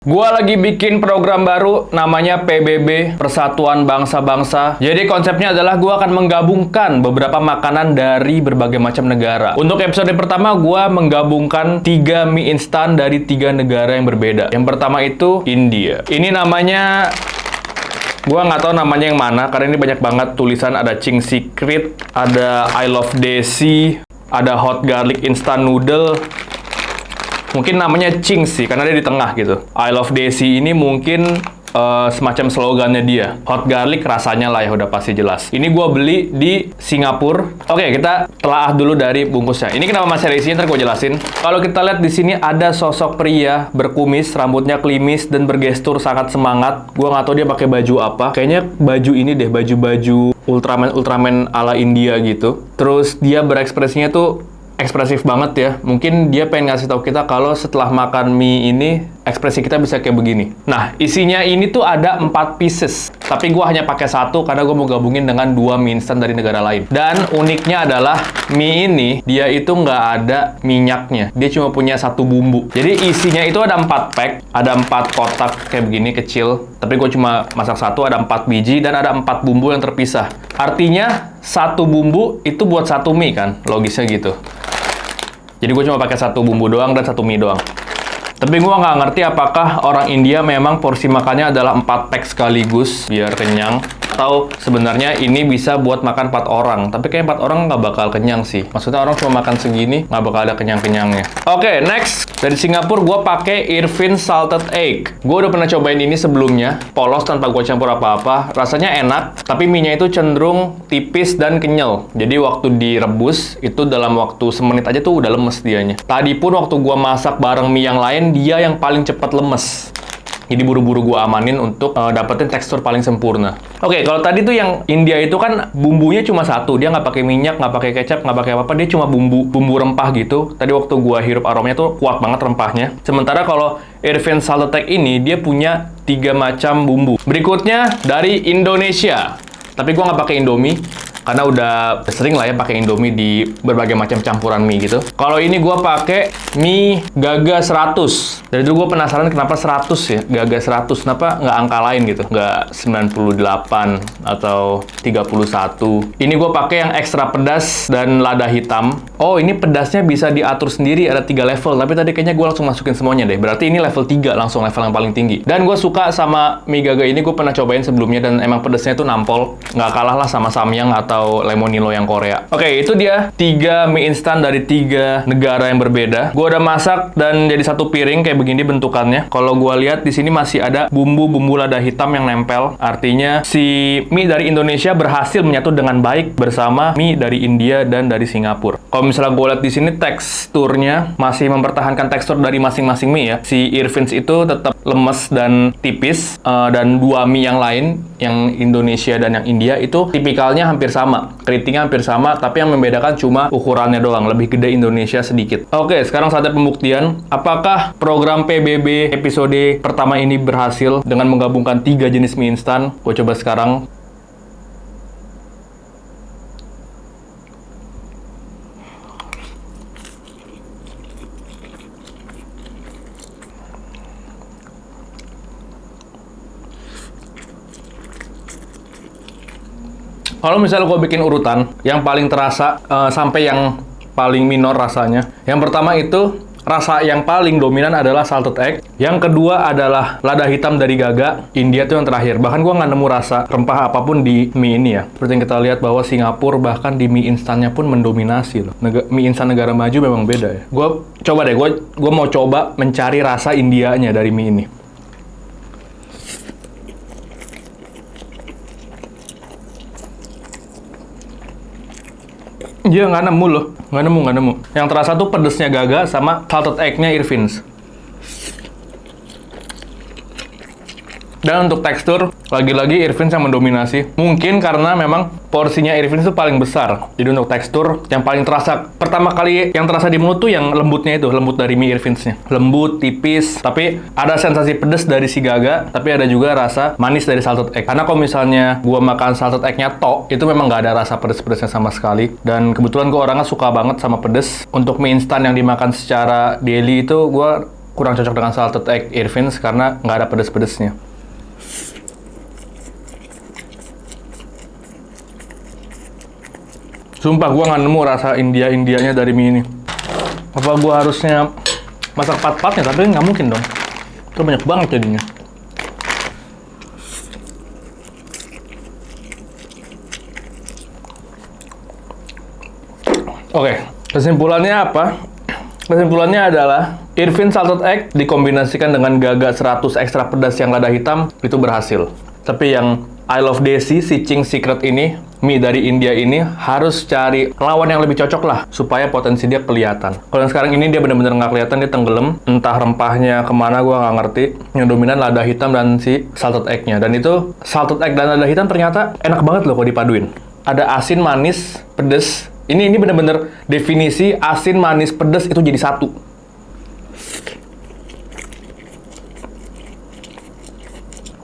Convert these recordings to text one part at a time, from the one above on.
Gua lagi bikin program baru namanya PBB, Persatuan Bangsa-Bangsa. Jadi konsepnya adalah gua akan menggabungkan beberapa makanan dari berbagai macam negara. Untuk episode pertama gua menggabungkan 3 mie instan dari 3 negara yang berbeda. Yang pertama itu India. Ini namanya gua nggak tahu namanya yang mana karena ini banyak banget tulisan, ada Ching Secret, ada I Love Desi, ada Hot Garlic Instant Noodle. Mungkin namanya Ching sih, karena dia di tengah gitu. I Love Desi ini mungkin semacam slogannya dia. Hot garlic rasanya lah ya, udah pasti jelas. Ini gua beli di Singapura. Oke, kita telaah dulu dari bungkusnya. Ini kenapa masih ada isinya, ntar gua jelasin. Kalau kita lihat di sini ada sosok pria berkumis, rambutnya klimis, dan bergestur sangat semangat. Gua nggak tahu dia pakai baju apa. Kayaknya baju ini deh, baju-baju Ultraman ala India gitu. Terus dia berekspresinya tuh ekspresif banget ya. Mungkin dia pengen ngasih tahu kita kalau setelah makan mie ini, ekspresi kita bisa kayak begini. Nah, isinya ini tuh ada 4 pieces. Tapi gua hanya pakai 1 karena gua mau gabungin dengan 2 mie instan dari negara lain. Dan uniknya adalah mie ini, dia itu nggak ada minyaknya. Dia cuma punya 1 bumbu. Jadi isinya itu ada 4 pack, ada 4 kotak kayak begini kecil. Tapi gua cuma masak 1, ada 4 biji, dan ada 4 bumbu yang terpisah. Artinya, 1 bumbu itu buat 1 mie kan? Logisnya gitu. Jadi gue cuma pakai 1 bumbu doang dan 1 mie doang. Tapi gue nggak ngerti apakah orang India memang porsi makannya adalah 4 pack sekaligus biar kenyang. Atau sebenarnya ini bisa buat makan 4 orang. Tapi kayak 4 orang nggak bakal kenyang sih. Maksudnya orang cuma makan segini, nggak bakal ada kenyang-kenyangnya. Oke, next. Dari Singapura gue pakai Irvin's Salted Egg. Gue udah pernah cobain ini sebelumnya. Polos tanpa gue campur apa-apa. Rasanya enak, tapi mie-nya itu cenderung tipis dan kenyal. Jadi waktu direbus, itu dalam waktu semenit aja tuh udah lemes dianya. Tadi pun waktu gue masak bareng mie yang lain, dia yang paling cepat lemes. Jadi buru-buru gue amanin untuk dapetin tekstur paling sempurna. Oke, kalau tadi tuh yang India itu kan bumbunya cuma 1. Dia nggak pakai minyak, nggak pakai kecap, nggak pakai apa-apa. Dia cuma bumbu rempah gitu. Tadi waktu gue hirup aromanya tuh kuat banget rempahnya. Sementara kalau Irvin's Salted Egg ini, dia punya 3 macam bumbu. Berikutnya dari Indonesia. Tapi gue nggak pakai Indomie. Karena udah sering lah ya pakai Indomie di berbagai macam campuran mie gitu. Kalau ini gue pakai mie Gaga 100. Dari dulu gue penasaran kenapa 100 ya, Gaga 100. Kenapa nggak angka lain gitu? Nggak 98 atau 31. Ini gue pakai yang ekstra pedas dan lada hitam. Oh, ini pedasnya bisa diatur sendiri, ada 3 level. Tapi tadi kayaknya gue langsung masukin semuanya deh. Berarti ini level 3, langsung level yang paling tinggi. Dan gue suka sama mie Gaga ini, gue pernah cobain sebelumnya dan emang pedasnya itu nampol. Nggak kalah lah sama Samyang atau Lemonilo yang Korea. Oke, itu dia 3 mie instan dari 3 negara yang berbeda. Gue udah masak dan jadi 1 piring kayak begini bentukannya. Kalau gue lihat di sini masih ada bumbu-bumbu lada hitam yang nempel. Artinya si mie dari Indonesia berhasil menyatu dengan baik bersama mie dari India dan dari Singapura. Kalau misalnya gue lihat di sini teksturnya masih mempertahankan tekstur dari masing-masing mie ya. Si Irvin's itu tetap lemes dan tipis, dan 2 mie yang lain, yang Indonesia dan yang India itu tipikalnya hampir sama. Keritingnya hampir sama, tapi yang membedakan cuma ukurannya doang. Lebih gede Indonesia sedikit. Oke, sekarang saatnya pembuktian. Apakah program PBB episode pertama ini berhasil dengan menggabungkan 3 jenis mie instan? Gue coba sekarang. Kalau misalnya gue bikin urutan, yang paling terasa sampai yang paling minor rasanya. Yang pertama itu, rasa yang paling dominan adalah salted egg. Yang kedua adalah lada hitam dari Gaga. India tuh yang terakhir. Bahkan gue nggak nemu rasa rempah apapun di mie ini ya. Seperti yang kita lihat bahwa Singapura bahkan di mie instannya pun mendominasi loh. Mie instan negara maju memang beda ya. Gue coba deh, gue mau coba mencari rasa Indianya dari mie ini. Iya, nggak nemu loh. Nggak nemu. Yang terasa tuh pedesnya Gaga sama salted egg-nya Irvin's. Dan untuk tekstur, lagi-lagi Irvin's yang mendominasi. Mungkin karena memang porsinya Irvin's itu paling besar. Jadi untuk tekstur, yang paling terasa, pertama kali yang terasa di mulut tuh yang lembutnya itu, lembut dari mie Irvin's-nya. Lembut, tipis, tapi ada sensasi pedes dari si Gaga, tapi ada juga rasa manis dari salted egg. Karena kalau misalnya gua makan salted egg-nya tok, itu memang nggak ada rasa pedes-pedesnya sama sekali. Dan kebetulan gua orangnya suka banget sama pedes. Untuk mie instan yang dimakan secara daily itu, gua kurang cocok dengan salted egg Irvin's karena nggak ada pedes-pedesnya. Sumpah gue nggak nemu rasa India-Indianya dari mie ini. Apa gue harusnya masak pat-patnya? Tapi nggak mungkin dong. Itu banyak banget jadinya. Oke, kesimpulannya apa? Kesimpulannya adalah Irvin's salted egg dikombinasikan dengan Gaga 100 ekstra pedas yang lada hitam itu berhasil. Tapi yang I Love Desi, si Ching's Secret ini, mie dari India ini harus cari lawan yang lebih cocok lah supaya potensi dia kelihatan. Kalau yang sekarang ini dia benar-benar nggak kelihatan, dia tenggelam. Entah rempahnya kemana gua nggak ngerti. Yang dominan lada hitam dan si salted egg-nya. Dan itu salted egg dan lada hitam ternyata enak banget loh kalau dipaduin. Ada asin, manis, pedes. Ini bener-bener definisi asin, manis, pedas itu jadi satu.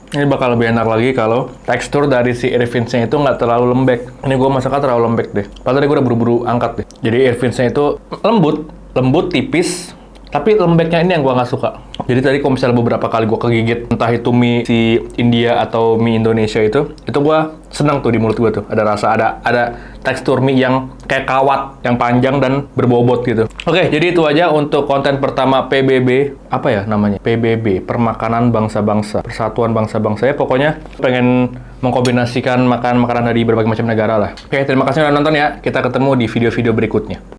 Ini bakal lebih enak lagi kalau tekstur dari si Irvin's-nya itu nggak terlalu lembek. Ini gue masaknya terlalu lembek deh. Padahal gue udah buru-buru angkat deh. Jadi Irvin's-nya itu lembut, tipis. Tapi lembeknya ini yang gue nggak suka. Jadi tadi kalau misalnya beberapa kali gue kegigit, entah itu mie si India atau mie Indonesia itu gue senang tuh di mulut gue tuh. Ada rasa, ada tekstur mie yang kayak kawat, yang panjang dan berbobot gitu. Oke, jadi itu aja untuk konten pertama PBB. Apa ya namanya? PBB, Permakanan Bangsa-Bangsa. Persatuan Bangsa-Bangsa. Ya pokoknya pengen mengkombinasikan makanan dari berbagai macam negara lah. Oke, terima kasih udah nonton ya. Kita ketemu di video-video berikutnya.